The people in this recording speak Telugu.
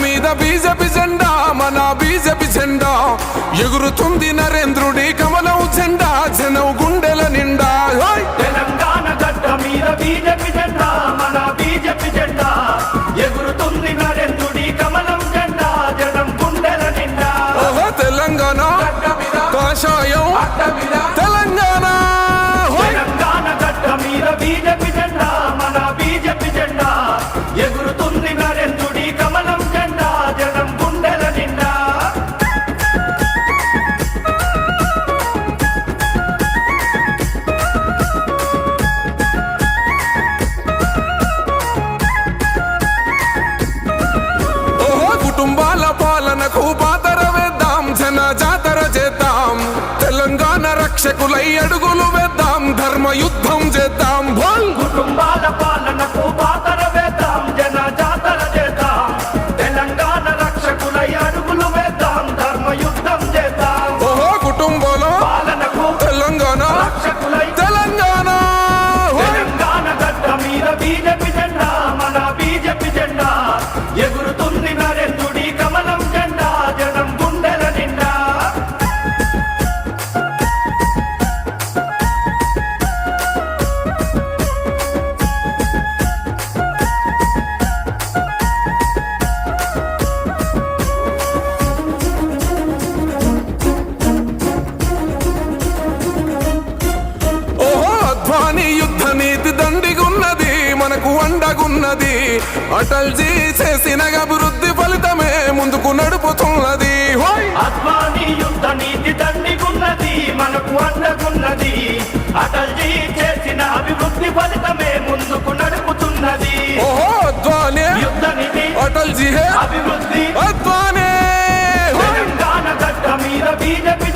మీద బీజేపీ జెండా, మన బీజేపీ జెండా ఎగురుతుంది నరేంద్రుడి కమలం జెండా, జనం గుండెల నిండా. తెలంగాణ గడ్డ మీద బీజేపీ జెండా, మన బీజేపీ జెండా ఎగురుతుంది నరేంద్రుడి కమలం జెండా, జనం గుండెల నిండా. తెలంగాణ కాషాయం తెలంగాణ. తెలంగాణ గడ్డ మీద బీజేపీ జెండా, మన బీజేపీ జెండా ఎగురుతుంది నరేంద్రుడి కమలం జెండా, జనం గుండెల నిండా. కుటుంబాల పాలనకు పాతర వేద్దాం, జన జాతర చేద్దాం, తెలంగాణ రక్షకులై అడుగులు వేద్దాం, ధర్మ యుద్ధం చేద్దాం. కుటుంబాల పాలనకు పాతర వేద్దాం, జన జాతర చేద్దాం, తెలంగాణ రక్షకులై అడుగులు వేద్దాం, ధర్మ యుద్ధం చేద్దాం. కుటుంబాల పాలనకు తెలంగాణ రక్షకులై తెలంగాణ. తెలంగాణ గడ్డ మీద బీజేపీ జెండా, మన బీజేపీ జెండా ఎగురుతుంది నరేంద్రుడి కమలం జెండా, జనం గుండెల నిండా. అద్వానీ యుద్ధ నీతి దండిగున్నది, మనకు అండగున్నది, అటల్జీ చేసిన అభివృద్ధి ఫలితమే ముందుకు నడుపుతున్నది. అద్వానీ యుద్ధ నీతి దండిగున్నది, మనకు అండగున్నది, అటల్జీ చేసిన అభివృద్ధి ఫలితమే ముందుకు నడుపుతున్నది. అద్వానీ యుద్ధ నీతి అటల్జీ అభివృద్ధి అద్వానీ. తెలంగాణ గడ్డ మీద బీజేపీ